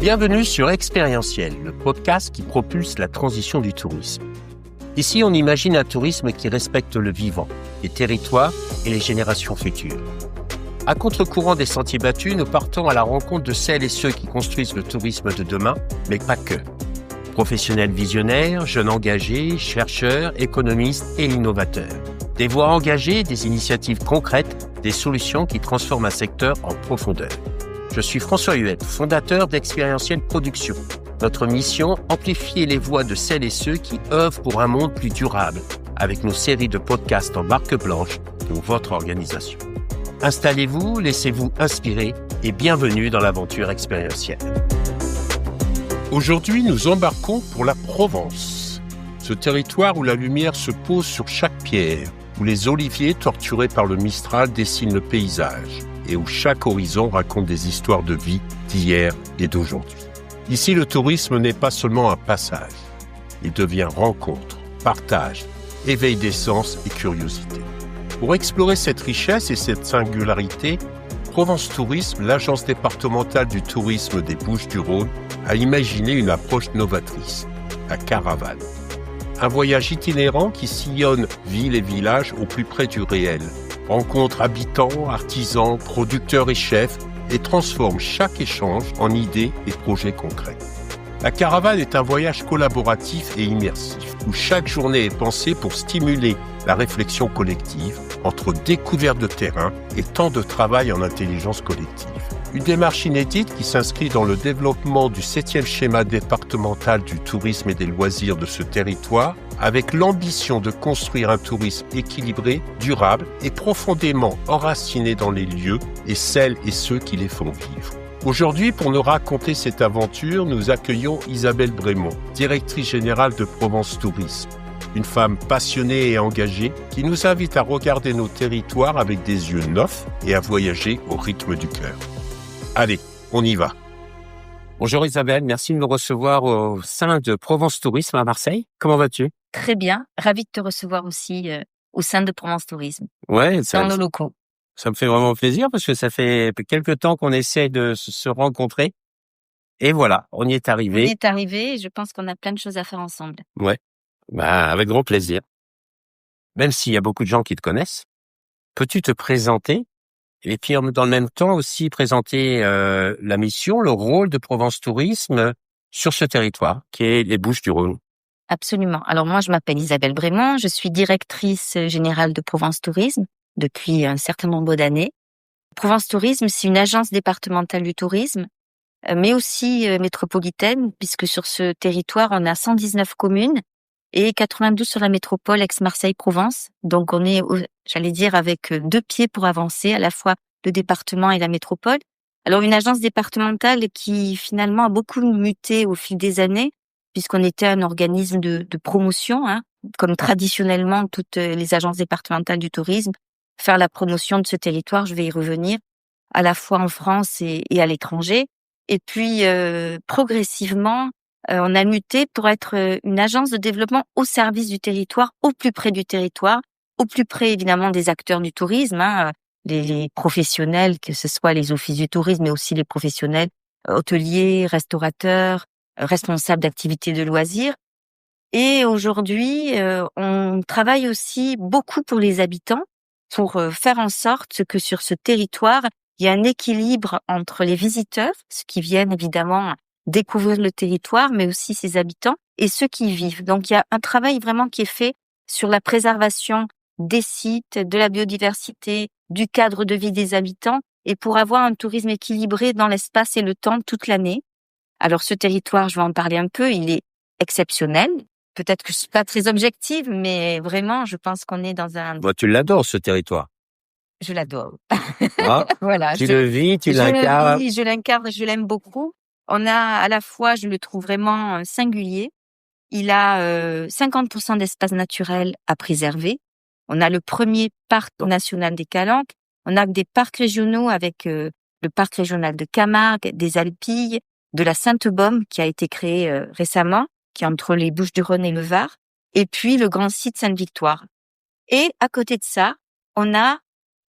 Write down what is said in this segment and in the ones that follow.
Bienvenue sur Expérientiel, le podcast qui propulse la transition du tourisme. Ici, on imagine un tourisme qui respecte le vivant, les territoires et les générations futures. À contre-courant des sentiers battus, nous partons à la rencontre de celles et ceux qui construisent le tourisme de demain, mais pas que. Professionnels visionnaires, jeunes engagés, chercheurs, économistes et innovateurs. Des voix engagées, des initiatives concrètes, des solutions qui transforment un secteur en profondeur. Je suis François Huette, fondateur d'Expérientiel Production. Notre mission, amplifier les voix de celles et ceux qui œuvrent pour un monde plus durable, avec nos séries de podcasts en marque blanche pour votre organisation. Installez-vous, laissez-vous inspirer et bienvenue dans l'aventure expérientielle. Aujourd'hui, nous embarquons pour la Provence, ce territoire où la lumière se pose sur chaque pierre, où les oliviers torturés par le Mistral dessinent le paysage et où chaque horizon raconte des histoires de vie d'hier et d'aujourd'hui. Ici, le tourisme n'est pas seulement un passage. Il devient rencontre, partage, éveil des sens et curiosité. Pour explorer cette richesse et cette singularité, Provence Tourisme, l'agence départementale du tourisme des Bouches-du-Rhône, a imaginé une approche novatrice, la caravane. Un voyage itinérant qui sillonne villes et villages au plus près du réel, rencontre habitants, artisans, producteurs et chefs et transforme chaque échange en idées et projets concrets. La caravane est un voyage collaboratif et immersif, où chaque journée est pensée pour stimuler la réflexion collective entre découverte de terrain et temps de travail en intelligence collective. Une démarche inédite qui s'inscrit dans le développement du 7e schéma départemental du tourisme et des loisirs de ce territoire, avec l'ambition de construire un tourisme équilibré, durable et profondément enraciné dans les lieux et celles et ceux qui les font vivre. Aujourd'hui, pour nous raconter cette aventure, nous accueillons Isabelle Brémond, directrice générale de Provence Tourisme. Une femme passionnée et engagée qui nous invite à regarder nos territoires avec des yeux neufs et à voyager au rythme du cœur. Allez, on y va. Bonjour Isabelle, merci de me recevoir au sein de Provence Tourisme à Marseille. Comment vas-tu? Très bien, ravie de te recevoir aussi au sein de Provence Tourisme, Ouais, dans nos locaux. Ça me fait vraiment plaisir parce que ça fait quelques temps qu'on essaie de se rencontrer. Et voilà, on y est arrivé. On y est arrivé et je pense qu'on a plein de choses à faire ensemble. Ouais, avec grand plaisir. Même s'il y a beaucoup de gens qui te connaissent, peux-tu te présenter et puis dans le même temps aussi présenter la mission, le rôle de Provence Tourisme sur ce territoire qui est les Bouches-du-Rhône? Absolument. Alors moi, je m'appelle Isabelle Brémond, je suis directrice générale de Provence Tourisme depuis un certain nombre d'années. Provence Tourisme, c'est une agence départementale du tourisme, mais aussi métropolitaine, puisque sur ce territoire, on a 119 communes et 92 sur la métropole Aix-Marseille-Provence. Donc on est, j'allais dire, avec 2 pieds pour avancer, à la fois le département et la métropole. Alors une agence départementale qui finalement a beaucoup muté au fil des années, puisqu'on était un organisme de promotion, comme traditionnellement toutes les agences départementales du tourisme, faire la promotion de ce territoire, je vais y revenir, à la fois en France et à l'étranger. Et puis progressivement, on a muté pour être une agence de développement au service du territoire, au plus près du territoire, au plus près évidemment des acteurs du tourisme, les professionnels, que ce soit les offices du tourisme, mais aussi les professionnels, hôteliers, restaurateurs, responsables d'activités de loisirs. Et aujourd'hui, on travaille aussi beaucoup pour les habitants, pour faire en sorte que sur ce territoire, il y a un équilibre entre les visiteurs, ceux qui viennent évidemment découvrir le territoire, mais aussi ses habitants, et ceux qui y vivent. Donc il y a un travail vraiment qui est fait sur la préservation des sites, de la biodiversité, du cadre de vie des habitants, et pour avoir un tourisme équilibré dans l'espace et le temps toute l'année. Alors ce territoire, je vais en parler un peu, il est exceptionnel. Peut-être que je suis pas très objective, mais vraiment, je pense qu'on est dans un... Tu l'adores, ce territoire. Je l'adore. Ah, Voilà. tu le vis, tu l'incarnes. Je l'incarne, je l'aime beaucoup. On a à la fois, je le trouve vraiment singulier. Il a 50% d'espace naturel à préserver. On a le premier parc national des Calanques. On a des parcs régionaux avec le parc régional de Camargue, des Alpilles, de la Sainte-Baume qui a été créé récemment, qui est entre les Bouches-du-Rhône et le Var, et puis le grand site Sainte-Victoire. Et à côté de ça, on a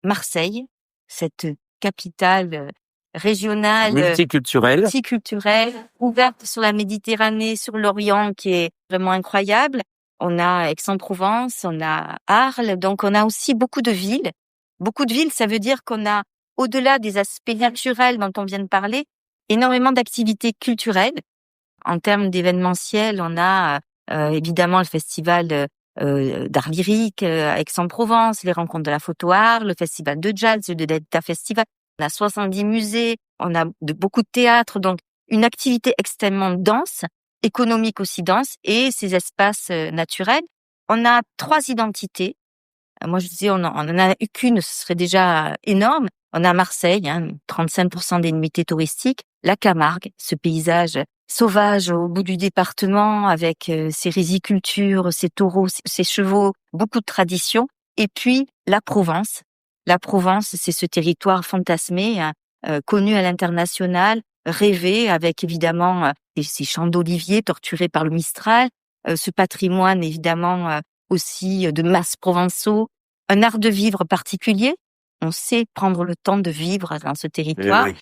Marseille, cette capitale régionale, multiculturelle, ouverte sur la Méditerranée, sur l'Orient, qui est vraiment incroyable. On a Aix-en-Provence, on a Arles, donc on a aussi beaucoup de villes. Beaucoup de villes, ça veut dire qu'on a, au-delà des aspects naturels dont on vient de parler, énormément d'activités culturelles. En termes d'événementiel, on a évidemment le festival d'art lyrique à Aix-en-Provence, les rencontres de la photo art, le festival de jazz, le Delta Festival. On a 70 musées, on a beaucoup de théâtres, donc une activité extrêmement dense, économique aussi dense, et ces espaces naturels. On a 3 identités. Moi, je disais, on en a qu'une, ce serait déjà énorme. On a Marseille, 35% des nuitées touristiques. La Camargue, ce paysage sauvage au bout du département avec ses rizicultures, ses taureaux, ses chevaux, beaucoup de traditions. Et puis, la Provence. La Provence, c'est ce territoire fantasmé, connu à l'international, rêvé, avec évidemment ces champs d'oliviers torturés par le Mistral, ce patrimoine évidemment aussi de masses provençaux, un art de vivre particulier. On sait prendre le temps de vivre dans ce territoire. Oui.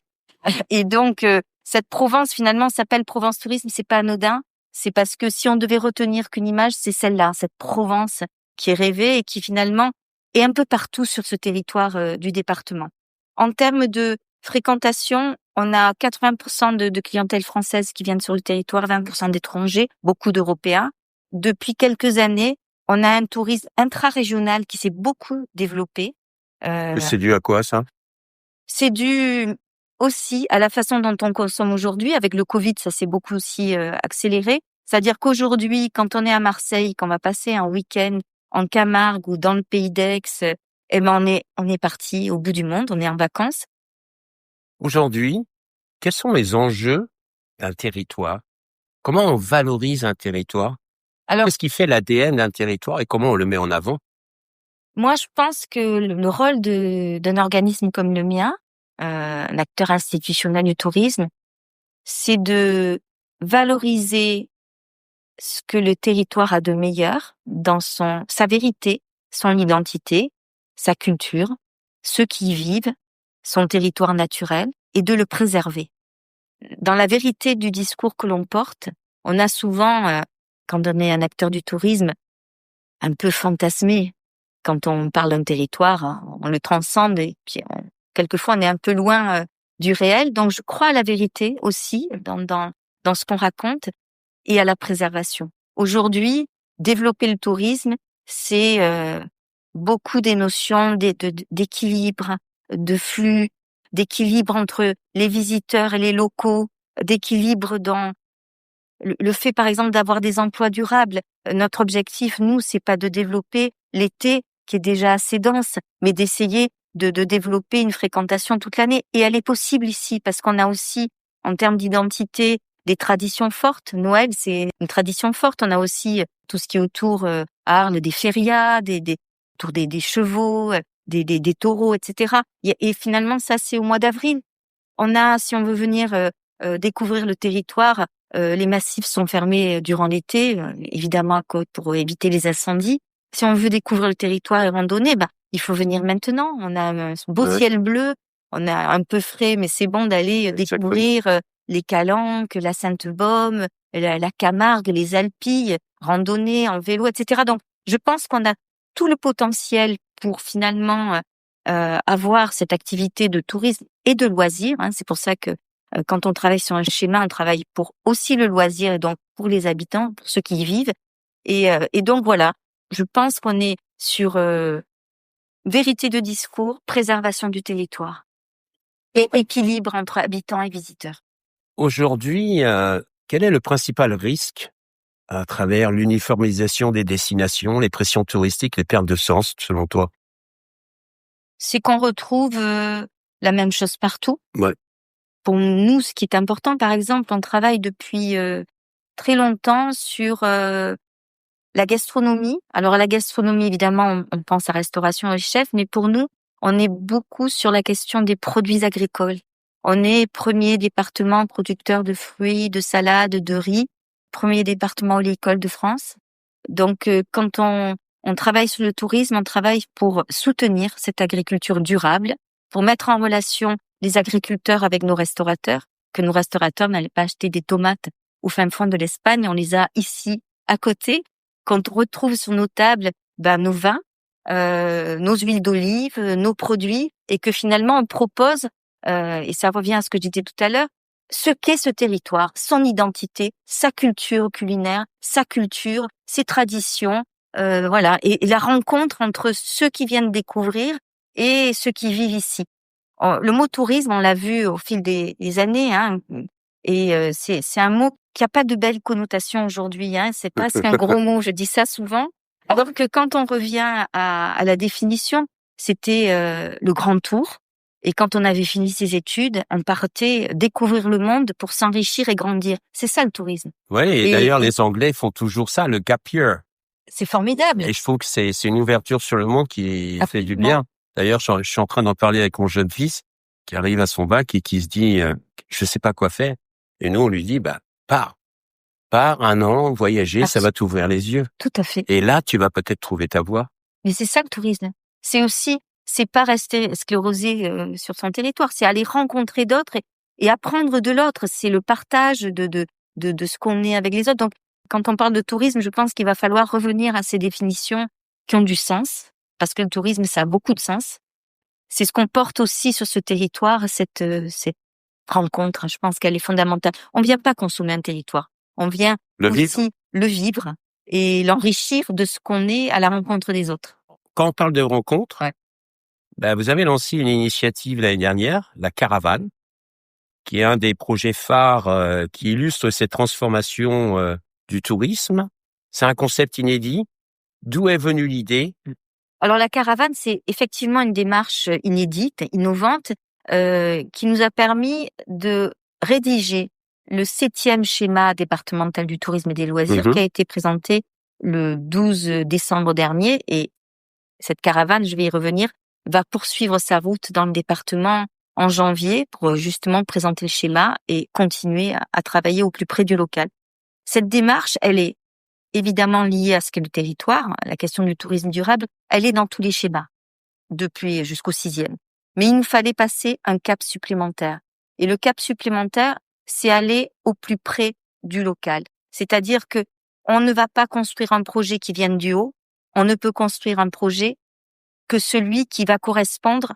Et donc, cette Provence, finalement, s'appelle Provence Tourisme, c'est pas anodin. C'est parce que si on devait retenir qu'une image, c'est celle-là, cette Provence qui est rêvée et qui finalement est un peu partout sur ce territoire du département. En termes de fréquentation, on a 80% de clientèle française qui viennent sur le territoire, 20% d'étrangers, beaucoup d'Européens. Depuis quelques années, on a un tourisme intra-régional qui s'est beaucoup développé. C'est dû à quoi, ça? C'est dû aussi à la façon dont on consomme aujourd'hui. Avec le Covid, ça s'est beaucoup aussi accéléré. C'est-à-dire qu'aujourd'hui, quand on est à Marseille, qu'on va passer un week-end en Camargue ou dans le pays d'Aix, on est parti au bout du monde, on est en vacances. Aujourd'hui, quels sont les enjeux d'un territoire? Comment on valorise un territoire? Alors, qu'est-ce qui fait l'ADN d'un territoire et comment on le met en avant? Moi, je pense que le rôle d'un organisme comme le mien, un acteur institutionnel du tourisme, c'est de valoriser ce que le territoire a de meilleur dans sa vérité, son identité, sa culture, ceux qui y vivent, son territoire naturel, et de le préserver. Dans la vérité du discours que l'on porte, on a souvent, quand on est un acteur du tourisme, un peu fantasmé. Quand on parle d'un territoire, on le transcende et puis quelquefois on est un peu loin du réel. Donc je crois à la vérité aussi dans ce qu'on raconte et à la préservation. Aujourd'hui, développer le tourisme, c'est beaucoup des notions d'équilibre, de flux, d'équilibre entre les visiteurs et les locaux, d'équilibre dans le fait, par exemple, d'avoir des emplois durables. Notre objectif, nous, c'est pas de développer l'été, qui est déjà assez dense, mais d'essayer de développer une fréquentation toute l'année. Et elle est possible ici, parce qu'on a aussi, en termes d'identité, des traditions fortes. Noël, c'est une tradition forte. On a aussi tout ce qui est autour Arles, des férias, autour des chevaux, des taureaux, etc. Et finalement, ça, c'est au mois d'avril. On a, si on veut venir découvrir le territoire, les massifs sont fermés durant l'été, évidemment pour éviter les incendies. Si on veut découvrir le territoire et randonner, il faut venir maintenant. On a un beau ciel bleu, on a un peu frais, mais c'est bon d'aller découvrir les Calanques, la Sainte-Baume, la Camargue, les Alpilles, randonner en vélo, etc. Donc, je pense qu'on a tout le potentiel pour finalement avoir cette activité de tourisme et de loisir. C'est pour ça que quand on travaille sur un schéma, on travaille pour aussi le loisir et donc pour les habitants, pour ceux qui y vivent. Et donc voilà, je pense qu'on est sur vérité de discours, préservation du territoire et équilibre entre habitants et visiteurs. Aujourd'hui, quel est le principal risque à travers l'uniformisation des destinations, les pressions touristiques, les pertes de sens, selon toi? C'est qu'on retrouve la même chose partout. Ouais. Pour nous, ce qui est important, par exemple, on travaille depuis très longtemps sur la gastronomie. Alors la gastronomie, évidemment, on pense à restauration et chef, mais pour nous, on est beaucoup sur la question des produits agricoles. On est premier département producteur de fruits, de salades, de riz, premier département oléicole de France. Donc quand on travaille sur le tourisme, on travaille pour soutenir cette agriculture durable, pour mettre en relation les agriculteurs avec nos restaurateurs, que nos restaurateurs n'allaient pas acheter des tomates au fin fond de l'Espagne, on les a ici à côté, qu'on retrouve sur nos tables nos vins, nos huiles d'olive, nos produits, et que finalement on propose, et ça revient à ce que je disais tout à l'heure, ce qu'est ce territoire, son identité, sa culture culinaire, sa culture, ses traditions, voilà, et la rencontre entre ceux qui viennent découvrir et ceux qui vivent ici. Le mot tourisme, on l'a vu au fil des années, hein, et c'est un mot qui a pas de belle connotation aujourd'hui, hein, c'est presque un gros mot, je dis ça souvent. Alors que quand on revient à la définition, c'était le grand tour. Et quand on avait fini ses études, on partait découvrir le monde pour s'enrichir et grandir. C'est ça le tourisme. Oui, et d'ailleurs, les Anglais font toujours ça, le gap year. C'est formidable. Et je trouve que c'est une ouverture sur le monde qui fait du bien. D'ailleurs, je suis en train d'en parler avec mon jeune fils qui arrive à son bac et qui se dit je sais pas quoi faire. Et nous, on lui dit pars 1 an, voyager, ça va t'ouvrir les yeux. Tout à fait. Et là, tu vas peut-être trouver ta voie. Mais c'est ça le tourisme. C'est pas rester sclérosé sur son territoire, c'est aller rencontrer d'autres et apprendre de l'autre. C'est le partage de ce qu'on est avec les autres. Donc, quand on parle de tourisme, je pense qu'il va falloir revenir à ces définitions qui ont du sens, parce que le tourisme, ça a beaucoup de sens. C'est ce qu'on porte aussi sur ce territoire, cette rencontre. Je pense qu'elle est fondamentale. On vient pas consommer un territoire. On vient le vivre et l'enrichir de ce qu'on est à la rencontre des autres. Quand on parle de rencontre, vous avez lancé une initiative l'année dernière, la Caravane, qui est un des projets phares qui illustre cette transformation du tourisme. C'est un concept inédit. D'où est venue l'idée? Alors la Caravane, c'est effectivement une démarche inédite, innovante, qui nous a permis de rédiger le 7e schéma départemental du tourisme et des loisirs qui a été présenté le 12 décembre dernier. Et cette caravane, je vais y revenir, va poursuivre sa route dans le département en janvier pour justement présenter le schéma et continuer à travailler au plus près du local. Cette démarche, elle est évidemment liée à ce qu'est le territoire, la question du tourisme durable, elle est dans tous les schémas, depuis jusqu'au 6e. Mais il nous fallait passer un cap supplémentaire. Et le cap supplémentaire, c'est aller au plus près du local. C'est-à-dire que on ne va pas construire un projet qui vienne du haut, on ne peut construire un projet que celui qui va correspondre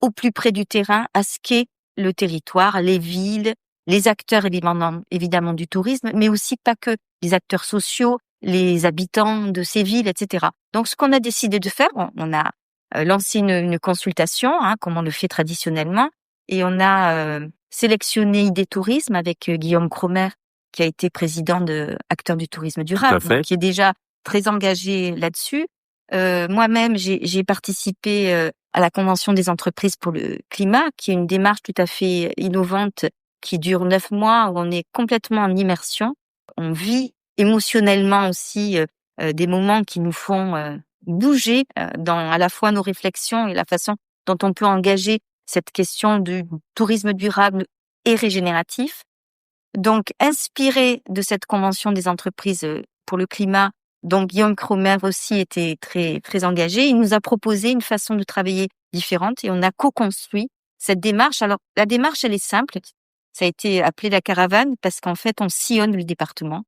au plus près du terrain à ce qu'est le territoire, les villes, les acteurs évidemment du tourisme, mais aussi pas que les acteurs sociaux, les habitants de ces villes, etc. Donc ce qu'on a décidé de faire, on a lancé une consultation, comme on le fait traditionnellement, et on a sélectionné Idée Tourisme avec Guillaume Cromer, qui a été président de Acteurs du tourisme durable, donc, qui est déjà très engagé là-dessus. Moi-même, j'ai participé à la Convention des entreprises pour le climat, qui est une démarche tout à fait innovante qui dure 9 mois, où on est complètement en immersion. On vit émotionnellement aussi des moments qui nous font bouger dans à la fois nos réflexions et la façon dont on peut engager cette question du tourisme durable et régénératif. Donc, inspiré de cette Convention des entreprises pour le climat, donc Guillaume Cromer aussi était très très engagé. Il nous a proposé une façon de travailler différente et on a co-construit cette démarche. Alors, la démarche, elle est simple. Ça a été appelé la caravane parce qu'en fait, on sillonne le département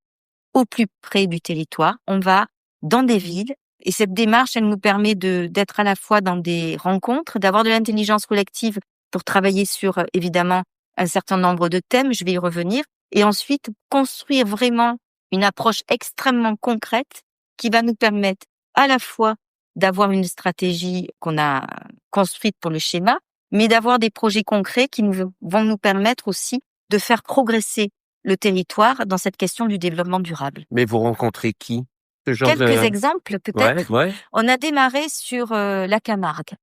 au plus près du territoire. On va dans des villes et cette démarche, elle nous permet d'être à la fois dans des rencontres, d'avoir de l'intelligence collective pour travailler sur, évidemment, un certain nombre de thèmes. Je vais y revenir. Et ensuite, construire vraiment une approche extrêmement concrète qui va nous permettre à la fois d'avoir une stratégie qu'on a construite pour le schéma, mais d'avoir des projets concrets qui vont nous permettre aussi de faire progresser le territoire dans cette question du développement durable. Mais vous rencontrez qui? Quelques exemples peut-être. Ouais. On a démarré sur la Camargue.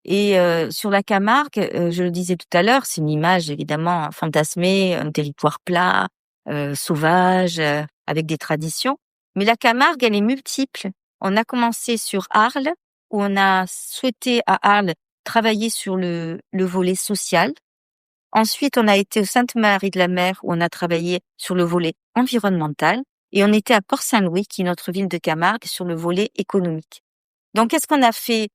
Et sur la Camargue, je le disais tout à l'heure, c'est une image évidemment fantasmée, un territoire plat, sauvage, avec des traditions. Mais la Camargue, elle est multiple. On a commencé sur Arles, où on a souhaité à Arles travailler sur le volet social. Ensuite, on a été au Sainte-Marie-de-la-Mer, où on a travaillé sur le volet environnemental. Et on était à Port-Saint-Louis, qui est notre ville de Camargue, sur le volet économique. Donc, qu'est-ce qu'on a fait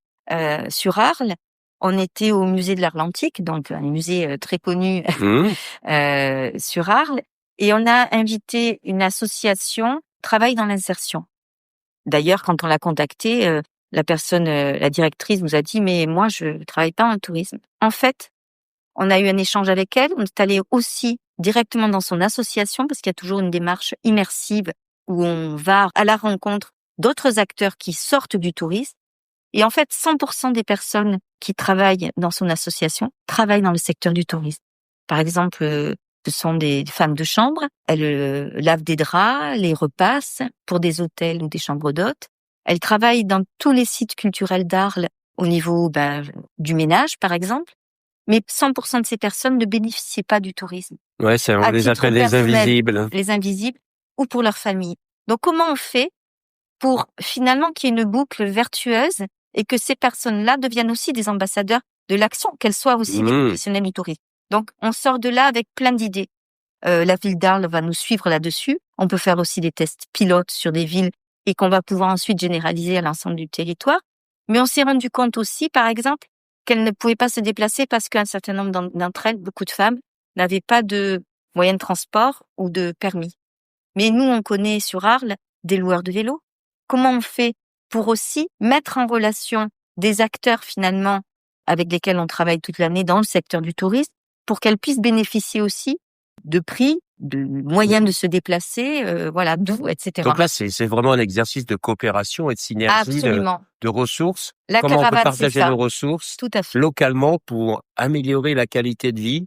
sur Arles? on était au musée de l'Atlantique, donc un musée très connu Mmh. sur Arles, et on a invité une association Travail dans l'insertion. D'ailleurs, quand on l'a contactée, la personne, la directrice nous a dit: «Mais moi, je travaille pas en tourisme». En fait, on a eu un échange avec elle, on est allé aussi directement dans son association parce qu'il y a toujours une démarche immersive où on va à la rencontre d'autres acteurs qui sortent du tourisme. Et en fait, 100% des personnes qui travaillent dans son association travaillent dans le secteur du tourisme. Par exemple, ce sont des femmes de chambre, elles lavent des draps, les repassent pour des hôtels ou des chambres d'hôtes. Elles travaillent dans tous les sites culturels d'Arles au niveau du ménage, par exemple. Mais 100% de ces personnes ne bénéficient pas du tourisme. Ouais, on À les titre appelle les personnel, invisibles. les invisibles, ou pour leur famille. Donc, comment on fait pour finalement qu'il y ait une boucle vertueuse et que ces personnes-là deviennent aussi des ambassadeurs de l'action, qu'elles soient aussi des Mmh. professionnels du tourisme. Donc, on sort de là avec plein d'idées. La ville d'Arles va nous suivre là-dessus. On peut faire aussi des tests pilotes sur des villes et qu'on va pouvoir ensuite généraliser à l'ensemble du territoire. Mais on s'est rendu compte aussi, par exemple, qu'elles ne pouvaient pas se déplacer parce qu'un certain nombre d'entre elles, beaucoup de femmes, n'avaient pas de moyens de transport ou de permis. Mais nous, on connaît sur Arles des loueurs de vélos. Comment on fait pour aussi mettre en relation des acteurs finalement avec lesquels on travaille toute l'année dans le secteur du tourisme pour qu'elles puissent bénéficier aussi de prix, de moyens de se déplacer, d'où, etc. Donc là, c'est vraiment un exercice de coopération et de synergie Absolument. de ressources. La Comment on peut caravane, c'est partager ça. nos ressources Tout à fait. localement pour améliorer la qualité de vie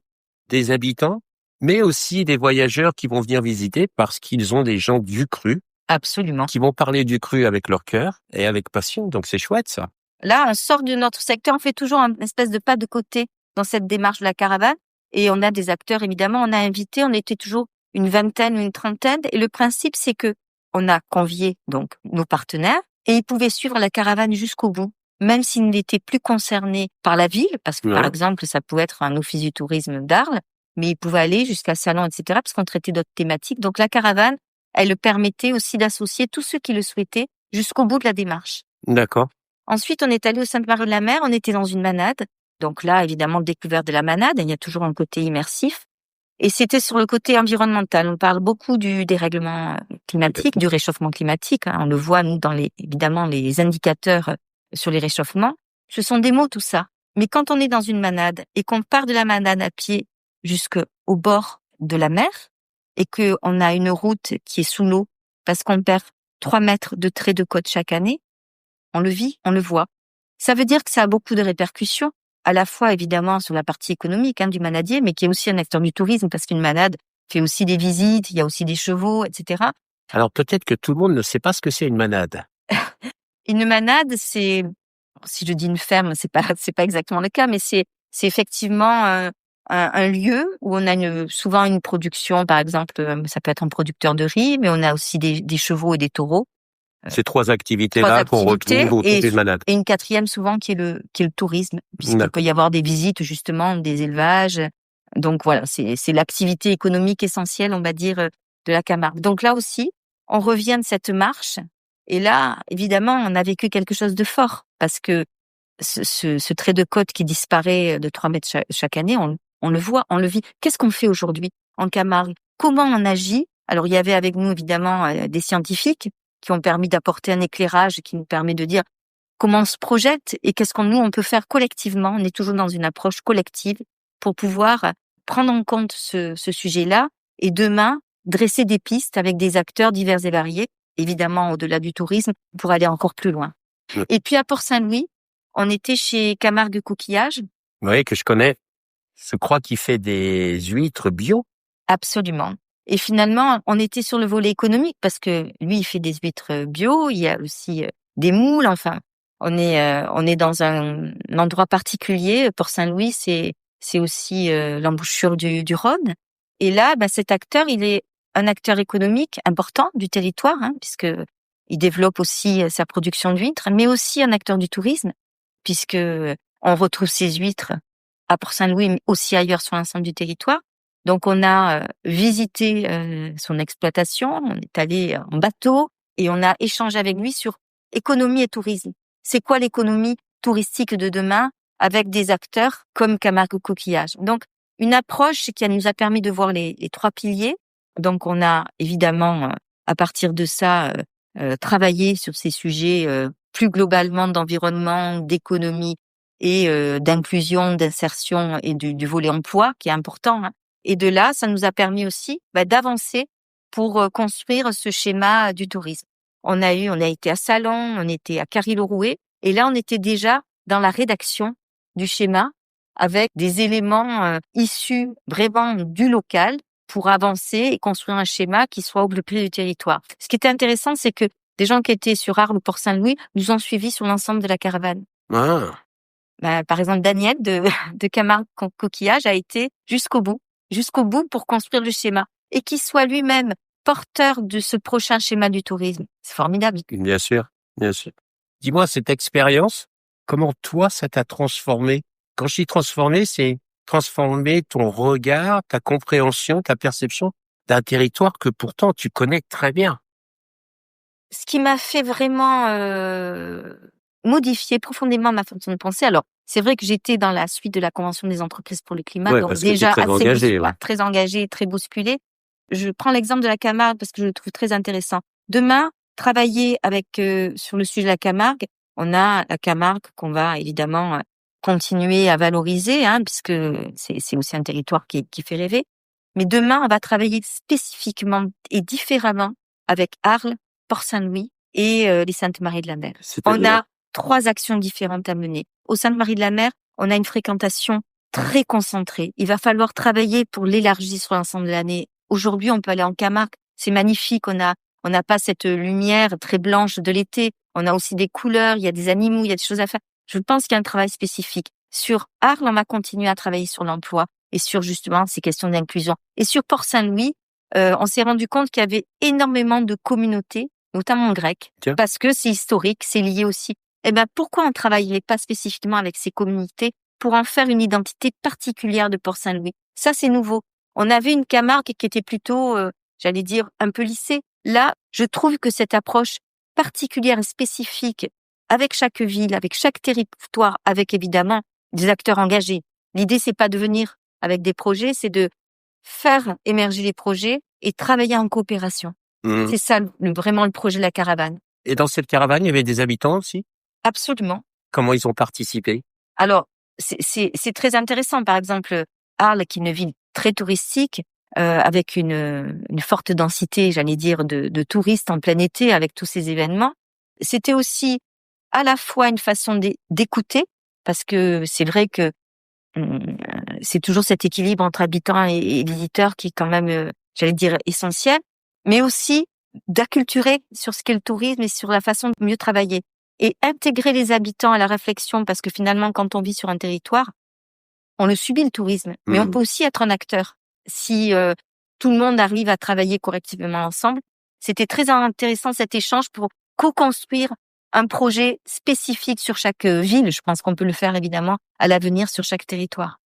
des habitants, mais aussi des voyageurs qui vont venir visiter parce qu'ils ont des gens du cru, Absolument. qui vont parler du cru avec leur cœur et avec passion. Donc c'est chouette, ça. Là, on sort de notre secteur, on fait toujours une espèce de pas de côté dans cette démarche de la caravane. Et on a des acteurs, évidemment, on a invité, on était toujours une vingtaine ou une trentaine. Et le principe, c'est que on a convié donc nos partenaires et ils pouvaient suivre la caravane jusqu'au bout, même s'ils n'étaient plus concernés par la ville, parce que par Ouais. exemple, ça pouvait être un office du tourisme d'Arles, mais ils pouvaient aller jusqu'à Salon, etc., parce qu'on traitait d'autres thématiques. Donc la caravane, elle permettait aussi d'associer tous ceux qui le souhaitaient jusqu'au bout de la démarche. D'accord. Ensuite, on est allé au Sainte-Marie-de-la-Mer, on était dans une manade. Donc là, évidemment, découverte de la manade, il y a toujours un côté immersif. Et c'était sur le côté environnemental. On parle beaucoup du dérèglement climatique, du réchauffement climatique. On le voit, nous, dans évidemment, les indicateurs sur les réchauffements. Ce sont des mots, tout ça. Mais quand on est dans une manade et qu'on part de la manade à pied jusqu'au bord de la mer et qu'on a une route qui est sous l'eau parce qu'on perd 3 mètres de trait de côte chaque année, on le vit, on le voit. Ça veut dire que ça a beaucoup de répercussions, à la fois évidemment sur la partie économique du manadier, mais qui est aussi un acteur du tourisme parce qu'une manade fait aussi des visites, il y a aussi des chevaux, etc. Alors peut-être que tout le monde ne sait pas ce que c'est une manade. Une manade, c'est, si je dis une ferme, c'est pas exactement le cas, mais c'est effectivement un lieu où on a souvent une production, par exemple, ça peut être un producteur de riz, mais on a aussi des chevaux et des taureaux. Ces trois activités-là qu'on retrouve autour d'une manade. Et une quatrième souvent qui est le tourisme, puisqu'il peut y avoir des visites justement, des élevages. Donc voilà, c'est l'activité économique essentielle, on va dire, de la Camargue. Donc là aussi, on revient de cette marche. Et là, évidemment, on a vécu quelque chose de fort parce que ce trait de côte qui disparaît de 3 mètres chaque année, on le voit, on le vit. Qu'est-ce qu'on fait aujourd'hui en Camargue? Comment on agit? Alors, il y avait avec nous, évidemment, des scientifiques qui ont permis d'apporter un éclairage qui nous permet de dire comment on se projette et qu'est-ce on peut faire collectivement. On est toujours dans une approche collective pour pouvoir prendre en compte ce sujet-là et demain, dresser des pistes avec des acteurs divers et variés, évidemment au-delà du tourisme, pour aller encore plus loin. Et puis à Port-Saint-Louis, on était chez Camargue Coquillage. Oui, que je connais. Je crois qu'il fait des huîtres bio. Absolument. Et finalement, on était sur le volet économique parce que lui, il fait des huîtres bio. Il y a aussi des moules. Enfin, on est dans un endroit particulier. Port-Saint-Louis, c'est aussi l'embouchure du Rhône. Et là, cet acteur, il est un acteur économique important du territoire, puisque il développe aussi sa production d'huîtres, mais aussi un acteur du tourisme, puisque on retrouve ces huîtres à Port-Saint-Louis, mais aussi ailleurs sur l'ensemble du territoire. Donc, on a visité son exploitation, on est allé en bateau et on a échangé avec lui sur économie et tourisme. C'est quoi l'économie touristique de demain avec des acteurs comme Camargue Coquillage. Donc, une approche qui nous a permis de voir les 3 piliers. Donc, on a évidemment, à partir de ça, travaillé sur ces sujets plus globalement d'environnement, d'économie et d'inclusion, d'insertion et du volet emploi qui est important. Et de là, ça nous a permis aussi d'avancer pour construire ce schéma du tourisme. On a été à Salon, on était à Carry-le-Rouet, et là, on était déjà dans la rédaction du schéma avec des éléments issus vraiment du local pour avancer et construire un schéma qui soit au plus près du territoire. Ce qui était intéressant, c'est que des gens qui étaient sur Arles ou Port-Saint-Louis nous ont suivis sur l'ensemble de la caravane. Ah, Par exemple, Daniel de Camargue Coquillage a été jusqu'au bout pour construire le schéma et qu'il soit lui-même porteur de ce prochain schéma du tourisme. C'est formidable. bien sûr, bien sûr. Dis-moi, cette expérience, comment toi, ça t'a transformé? Quand je dis transformé, c'est transformer ton regard, ta compréhension, ta perception d'un territoire que pourtant tu connais très bien. Ce qui m'a fait vraiment modifier profondément ma façon de penser. Alors, c'est vrai que j'étais dans la suite de la Convention des entreprises pour le climat, Ouais, donc parce que déjà t'es très engagé, ouais. très engagée, très bousculée. Je prends l'exemple de la Camargue parce que je le trouve très intéressant. Demain, travailler avec sur le sujet de la Camargue, on a la Camargue qu'on va évidemment continuer à valoriser, puisque c'est aussi un territoire qui fait rêver. Mais demain, on va travailler spécifiquement et différemment avec Arles, Port-Saint-Louis et les Saintes-Maries-de-la-Mer. On a 3 actions différentes à mener. Au Saintes-Maries-de-la-Mer, on a une fréquentation très concentrée. Il va falloir travailler pour l'élargir sur l'ensemble de l'année. Aujourd'hui, on peut aller en Camargue. C'est magnifique. On n'a pas cette lumière très blanche de l'été. On a aussi des couleurs. Il y a des animaux. Il y a des choses à faire. Je pense qu'il y a un travail spécifique. Sur Arles, on va continuer à travailler sur l'emploi et sur justement ces questions d'inclusion. Et sur Port-Saint-Louis, on s'est rendu compte qu'il y avait énormément de communautés, notamment grecques, parce que c'est historique, c'est lié aussi. Pourquoi on ne travaillerait pas spécifiquement avec ces communautés pour en faire une identité particulière de Port-Saint-Louis? Ça, c'est nouveau. On avait une Camargue qui était plutôt, j'allais dire, un peu lissée. Là, je trouve que cette approche particulière et spécifique avec chaque ville, avec chaque territoire, avec évidemment des acteurs engagés. L'idée, c'est pas de venir avec des projets, c'est de faire émerger les projets et travailler en coopération. Mmh. C'est ça vraiment le projet de la caravane. Et dans cette caravane, il y avait des habitants aussi? Absolument. Comment ils ont participé? Alors, c'est très intéressant. Par exemple, Arles, qui est une ville très touristique, avec une forte densité, j'allais dire, de touristes en plein été, avec tous ces événements. C'était aussi à la fois une façon d'écouter, parce que c'est vrai que c'est toujours cet équilibre entre habitants et visiteurs qui est quand même, j'allais dire, essentiel, mais aussi d'acculturer sur ce qu'est le tourisme et sur la façon de mieux travailler et intégrer les habitants à la réflexion, parce que finalement, quand on vit sur un territoire, on le subit le tourisme, mais on peut aussi être un acteur. Si tout le monde arrive à travailler correctement ensemble, c'était très intéressant cet échange pour co-construire un projet spécifique sur chaque ville. Je pense qu'on peut le faire évidemment à l'avenir sur chaque territoire.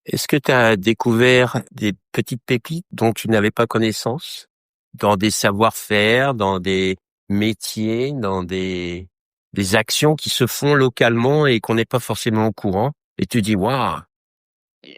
Est-ce que tu as découvert des petites pépites dont tu n'avais pas connaissance, dans des savoir-faire, dans des métiers, dans des actions qui se font localement et qu'on n'est pas forcément au courant, et tu dis waouh?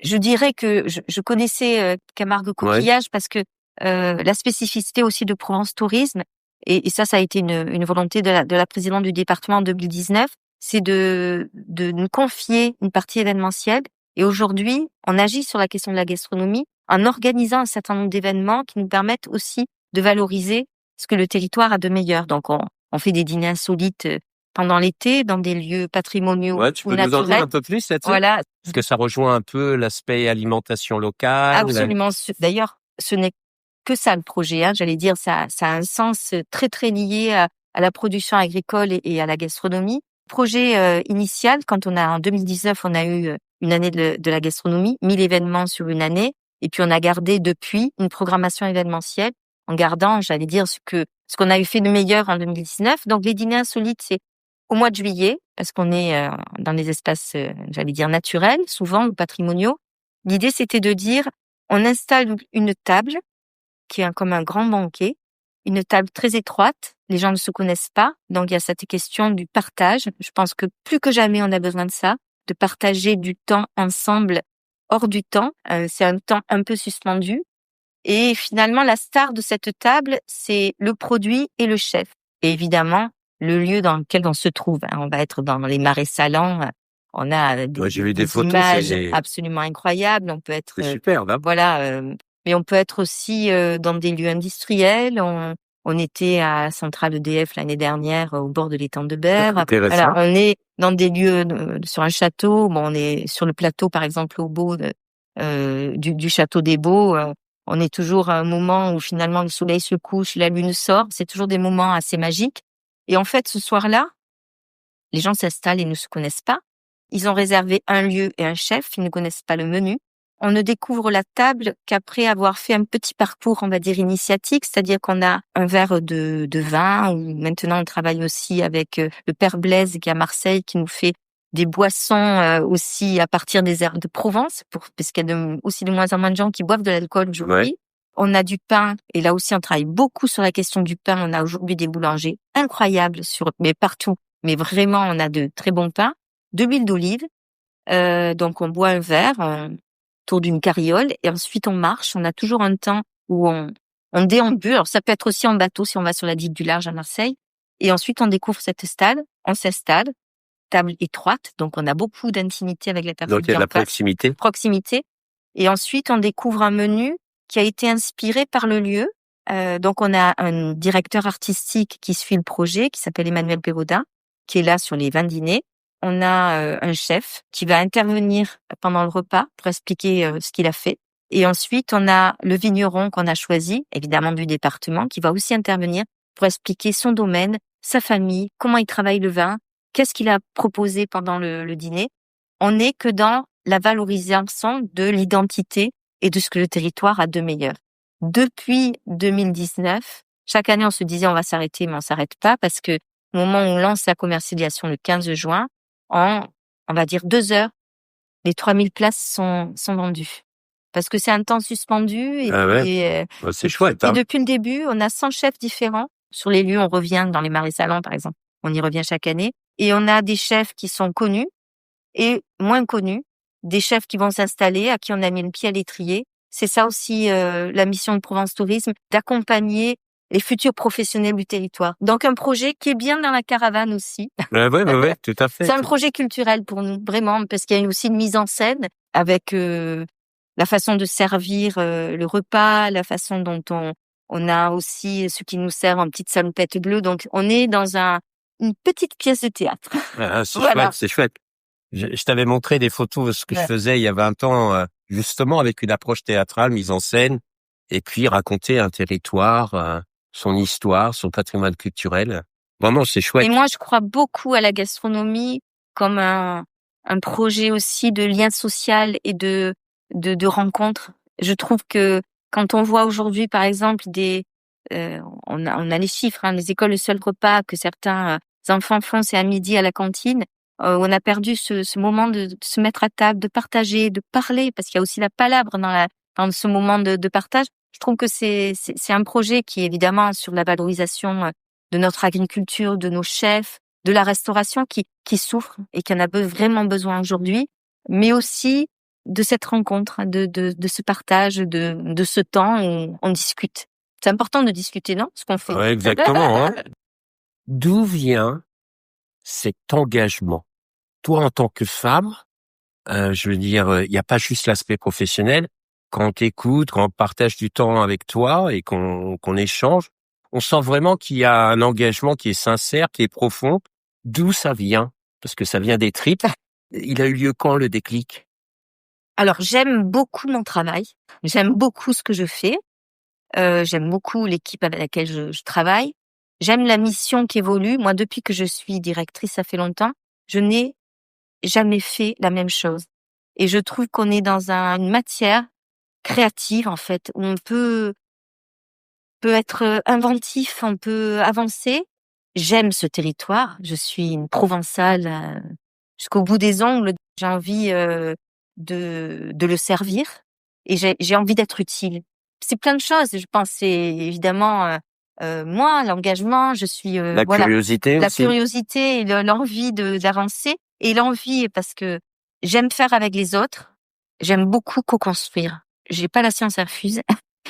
Je dirais que je connaissais Camargue Coquillage parce que la spécificité aussi de Provence Tourisme, et ça a été une volonté de la présidente du département en 2019, c'est de nous confier une partie événementielle. Et aujourd'hui, on agit sur la question de la gastronomie en organisant un certain nombre d'événements qui nous permettent aussi de valoriser ce que le territoire a de meilleur. Donc, on fait des dîners insolites pendant l'été dans des lieux patrimoniaux Tu ou peux nous en dire naturels. un peu plus là-dessus? Voilà. Parce que ça rejoint un peu l'aspect alimentation locale. Absolument. D'ailleurs, ce n'est que ça le projet. J'allais dire, ça a un sens très très lié à la production agricole et à la gastronomie. Projet initial, quand en 2019, on a eu une année de la gastronomie, 1000 événements sur une année, et puis on a gardé depuis une programmation événementielle en gardant, j'allais dire, ce qu'on avait fait de meilleur en 2019. Donc les dîners insolites, c'est au mois de juillet, parce qu'on est dans les espaces, j'allais dire, naturels, souvent, ou patrimoniaux. L'idée, c'était de dire, on installe une table qui est comme un grand banquet, une table très étroite. Les gens ne se connaissent pas, donc il y a cette question du partage. Je pense que plus que jamais, on a besoin de ça. de partager du temps ensemble hors du temps. C'est un temps un peu suspendu. Et finalement, la star de cette table, c'est le produit et le chef. Et évidemment, le lieu dans lequel on se trouve. On va être dans les marais salants. On a J'ai vu des des photos, images absolument incroyables. On peut être, c'est superbe, hein. voilà, mais on peut être aussi dans des lieux industriels. On était à Centrale EDF l'année dernière au bord de l'étang de Berre. Intéressant. Voilà, on est dans des lieux sur un château. Bon, on est sur le plateau, par exemple, au Beau du château des Beaux. On est toujours à un moment où finalement le soleil se couche, la lune sort. C'est toujours des moments assez magiques. Et en fait, ce soir-là, les gens s'installent et ne se connaissent pas. Ils ont réservé un lieu et un chef. Ils ne connaissent pas le menu. On ne découvre la table qu'après avoir fait un petit parcours, on va dire, initiatique. C'est-à-dire qu'on a un verre de vin, ou maintenant on travaille aussi avec le Père Blaise qui est à Marseille, qui nous fait des boissons aussi à partir des herbes de Provence, parce qu'il y a aussi de moins en moins de gens qui boivent de l'alcool aujourd'hui. Ouais. On a du pain, et là aussi on travaille beaucoup sur la question du pain. On a aujourd'hui des boulangers incroyables mais partout. Mais vraiment, on a de très bons pains, de l'huile d'olive. Donc on boit un verre autour d'une carriole, et ensuite on marche. On a toujours un temps où on déambule. Alors ça peut être aussi en bateau si on va sur la digue du Large à Marseille. Et ensuite on découvre cette stade, on s'installe. Table étroite, donc on a beaucoup d'intimité avec la personne. Donc il y a de la proximité. Et ensuite, on découvre un menu qui a été inspiré par le lieu. Donc on a un directeur artistique qui suit le projet, qui s'appelle Emmanuel Perroda, qui est là sur les 20 dîners. On a un chef qui va intervenir pendant le repas pour expliquer ce qu'il a fait. Et ensuite, on a le vigneron qu'on a choisi, évidemment du département, qui va aussi intervenir pour expliquer son domaine, sa famille, comment il travaille le vin, qu'est-ce qu'il a proposé pendant le dîner. On n'est que dans la valorisation de l'identité et de ce que le territoire a de meilleur. Depuis 2019, chaque année, on se disait on va s'arrêter, mais on s'arrête pas, parce que au moment où on lance la commercialisation le 15 juin, en, on va dire 2 heures, les 3000 places sont vendues. Parce que c'est un temps suspendu. C'est chouette. Et depuis le début, on a 100 chefs différents. Sur les lieux, on revient dans les marais salants, par exemple. On y revient chaque année. Et on a des chefs qui sont connus et moins connus. Des chefs qui vont s'installer, à qui on a mis le pied à l'étrier. C'est ça aussi la mission de Provence Tourisme, d'accompagner les futurs professionnels du territoire. Donc un projet qui est bien dans la caravane aussi. Ouais, tout à fait. C'est un projet culturel pour nous, vraiment, parce qu'il y a aussi une mise en scène avec la façon de servir le repas, la façon dont on a aussi ce qui nous sert en petite salopette bleue. Donc on est dans une petite pièce de théâtre. C'est chouette. Je t'avais montré des photos de ce que je faisais il y a 20 ans, justement avec une approche théâtrale, mise en scène, et puis raconter un territoire, son histoire, son patrimoine culturel. Vraiment, c'est chouette. Et moi, je crois beaucoup à la gastronomie comme un projet aussi de lien social et de rencontre. Je trouve que quand on voit aujourd'hui, par exemple, on a les chiffres, les écoles, le seul repas que certains enfants font, c'est à midi à la cantine. On a perdu ce moment de se mettre à table, de partager, de parler, parce qu'il y a aussi la palabre dans ce moment de partage. Je trouve que c'est un projet qui est évidemment sur la valorisation de notre agriculture, de nos chefs, de la restauration qui souffre et qui en a vraiment besoin aujourd'hui, mais aussi de cette rencontre, de ce partage, de ce temps où on discute. C'est important de discuter, non, ce qu'on fait. Ouais, exactement. D'où vient cet engagement? Toi, en tant que femme, je veux dire, il n'y a pas juste l'aspect professionnel. Quand on t'écoute, quand on partage du temps avec toi et qu'on échange, on sent vraiment qu'il y a un engagement qui est sincère, qui est profond. D'où ça vient? Parce que ça vient des tripes. Il a eu lieu quand, le déclic? Alors, j'aime beaucoup mon travail. J'aime beaucoup ce que je fais. J'aime beaucoup l'équipe avec laquelle je travaille. J'aime la mission qui évolue. Moi, depuis que je suis directrice, ça fait longtemps, je n'ai jamais fait la même chose. Et je trouve qu'on est dans une matière créative, en fait, où on peut être inventif, on peut avancer. J'aime ce territoire. Je suis une Provençale jusqu'au bout des ongles. J'ai envie de le servir et j'ai envie d'être utile. C'est plein de choses. Je pense c'est évidemment moi l'engagement. Je suis La curiosité aussi. La curiosité et l'envie d'avancer, et l'envie parce que J'aime faire avec les autres. J'aime beaucoup co-construire. J'ai pas la science infuse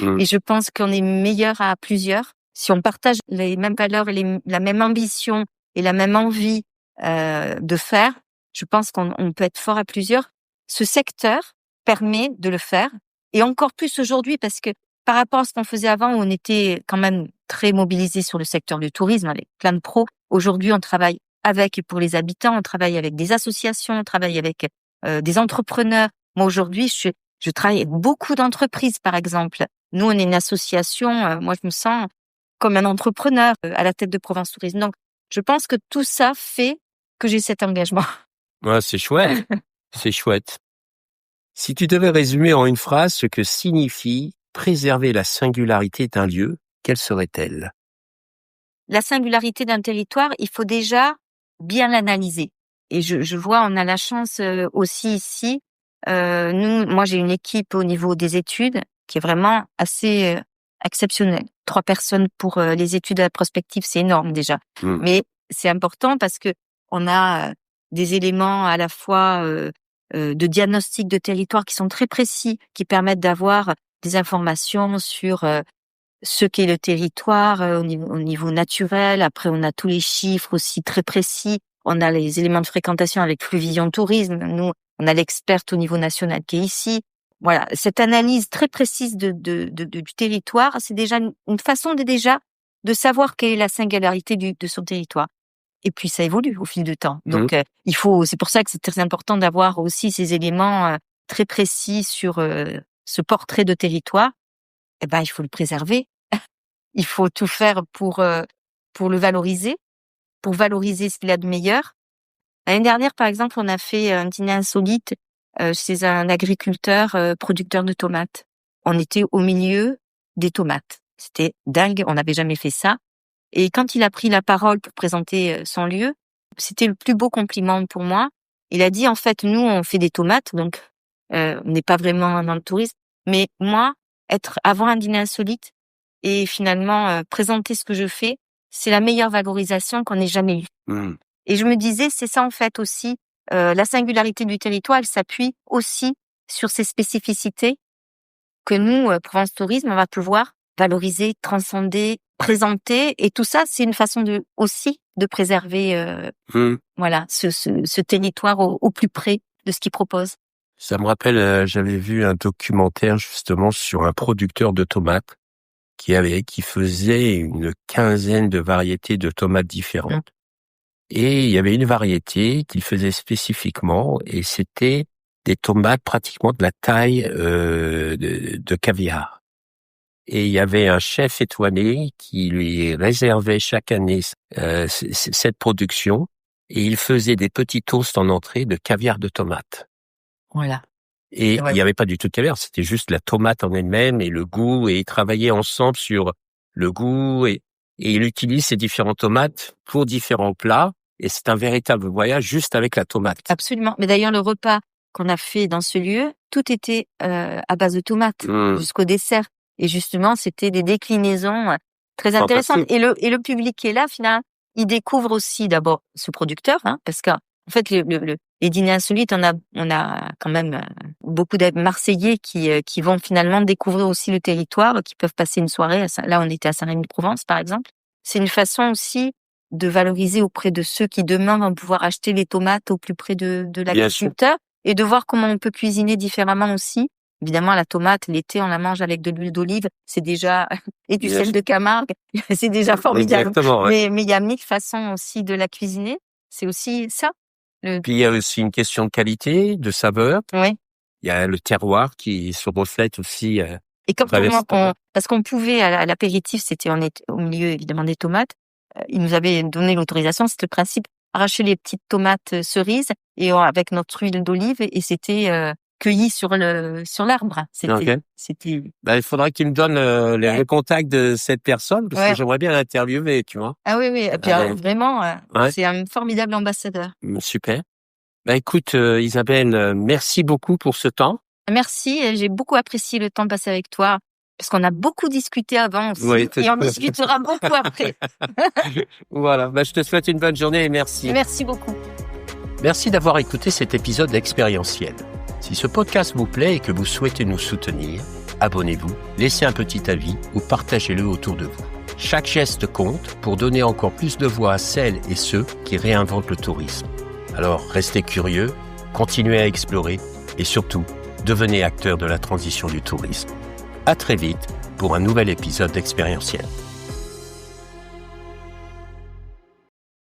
et je pense qu'on est meilleur à plusieurs. Si on partage les mêmes valeurs et la même ambition et la même envie de faire, je pense qu'on peut être fort à plusieurs. Ce secteur permet de le faire, et encore plus aujourd'hui, parce que par rapport à ce qu'on faisait avant, où on était quand même très mobilisé sur le secteur du tourisme avec plein de pros. Aujourd'hui, on travaille avec et pour les habitants, on travaille avec des associations, on travaille avec des entrepreneurs. Moi, aujourd'hui, je travaille avec beaucoup d'entreprises, par exemple. Nous, on est une association. Moi, je me sens comme un entrepreneur à la tête de Provence Tourisme. Donc, je pense que tout ça fait que j'ai cet engagement. Ouais, c'est chouette. C'est chouette. Si tu devais résumer en une phrase ce que signifie préserver la singularité d'un lieu, quelle serait-elle? La singularité d'un territoire, il faut déjà bien l'analyser. Et je vois, on a la chance aussi ici. Moi, j'ai une équipe au niveau des études qui est vraiment assez exceptionnelle. 3 personnes pour les études à la prospective, c'est énorme déjà. Mais c'est important parce que on a des éléments à la fois de diagnostic de territoire qui sont très précis, qui permettent d'avoir des informations sur ce qu'est le territoire au niveau naturel. Après, on a tous les chiffres aussi très précis. On a les éléments de fréquentation avec Fluvision Tourisme. Nous, on a l'experte au niveau national qui est ici. Voilà, cette analyse très précise du territoire, c'est déjà une façon de savoir quelle est la singularité de son territoire. Et puis ça évolue au fil du temps. Donc c'est pour ça que c'est très important d'avoir aussi ces éléments très précis sur ce portrait de territoire. Eh ben, il faut le préserver. Il faut tout faire pour le valoriser, pour valoriser ce qu'il a de meilleur. L'année dernière, par exemple, on a fait un dîner insolite chez un agriculteur producteur de tomates. On était au milieu des tomates. C'était dingue, on n'avait jamais fait ça. Et quand il a pris la parole pour présenter son lieu, c'était le plus beau compliment pour moi. Il a dit, en fait, nous, on fait des tomates, donc on n'est pas vraiment dans le tourisme. Mais moi, avoir un dîner insolite et finalement présenter ce que je fais, c'est la meilleure valorisation qu'on ait jamais eue. Et je me disais, c'est ça en fait aussi, la singularité du territoire, elle s'appuie aussi sur ces spécificités que nous, Provence Tourisme, on va pouvoir valoriser, transcender, présenter, et tout ça, c'est une façon aussi de préserver, voilà, ce territoire au plus près de ce qu'il propose. Ça me rappelle, j'avais vu un documentaire justement sur un producteur de tomates qui faisait une 15aine de variétés de tomates différentes. Et il y avait une variété qu'il faisait spécifiquement, et c'était des tomates pratiquement de la taille de caviar. Et il y avait un chef étoilé qui lui réservait chaque année cette production, et il faisait des petits toasts en entrée de caviar de tomate. Voilà. Et il n'y avait pas du tout de caviar, c'était juste la tomate en elle-même et le goût, et ils travaillaient ensemble sur le goût, et il utilise ces différentes tomates pour différents plats, et c'est un véritable voyage juste avec la tomate. Absolument. Mais d'ailleurs, le repas qu'on a fait dans ce lieu, tout était à base de tomates jusqu'au dessert. Et justement, c'était des déclinaisons très intéressantes. Et le public qui est là, finalement, il découvre aussi d'abord ce producteur, parce qu'en fait, les dîners insolites, on a quand même beaucoup de Marseillais qui vont finalement découvrir aussi le territoire, qui peuvent passer une soirée. Là, on était à Saint-Rémy-de-Provence, par exemple. C'est une façon aussi de valoriser auprès de ceux qui demain vont pouvoir acheter les tomates au plus près de l'agriculteur, et de voir comment on peut cuisiner différemment aussi. Évidemment, la tomate, l'été, on la mange avec de l'huile d'olive, c'est déjà, et du sel de Camargue, c'est déjà formidable. Exactement, ouais. Mais il y a 1000 façons aussi de la cuisiner. C'est aussi ça. Puis il y a aussi une question de qualité, de saveur. Oui. Il y a le terroir qui se reflète aussi. Et comme parce qu'on pouvait à l'apéritif, on est au milieu évidemment des tomates. Ils nous avaient donné l'autorisation, c'était le principe, arracher les petites tomates cerises et avec notre huile d'olive, et c'était cueilli sur l'arbre. C'était. Il faudra qu'il me donne les contacts de cette personne, parce que j'aimerais bien l'interviewer, tu vois. Ah oui. Et puis vraiment, c'est un formidable ambassadeur. Super. Écoute, Isabelle, merci beaucoup pour ce temps. Merci, j'ai beaucoup apprécié le temps passé avec toi, parce qu'on a beaucoup discuté avant aussi, et on discutera beaucoup après. Voilà, je te souhaite une bonne journée et merci. Merci beaucoup. Merci d'avoir écouté cet épisode expérientiel. Si ce podcast vous plaît et que vous souhaitez nous soutenir, abonnez-vous, laissez un petit avis ou partagez-le autour de vous. Chaque geste compte pour donner encore plus de voix à celles et ceux qui réinventent le tourisme. Alors restez curieux, continuez à explorer et surtout, devenez acteurs de la transition du tourisme. À très vite pour un nouvel épisode d'Expérientiel.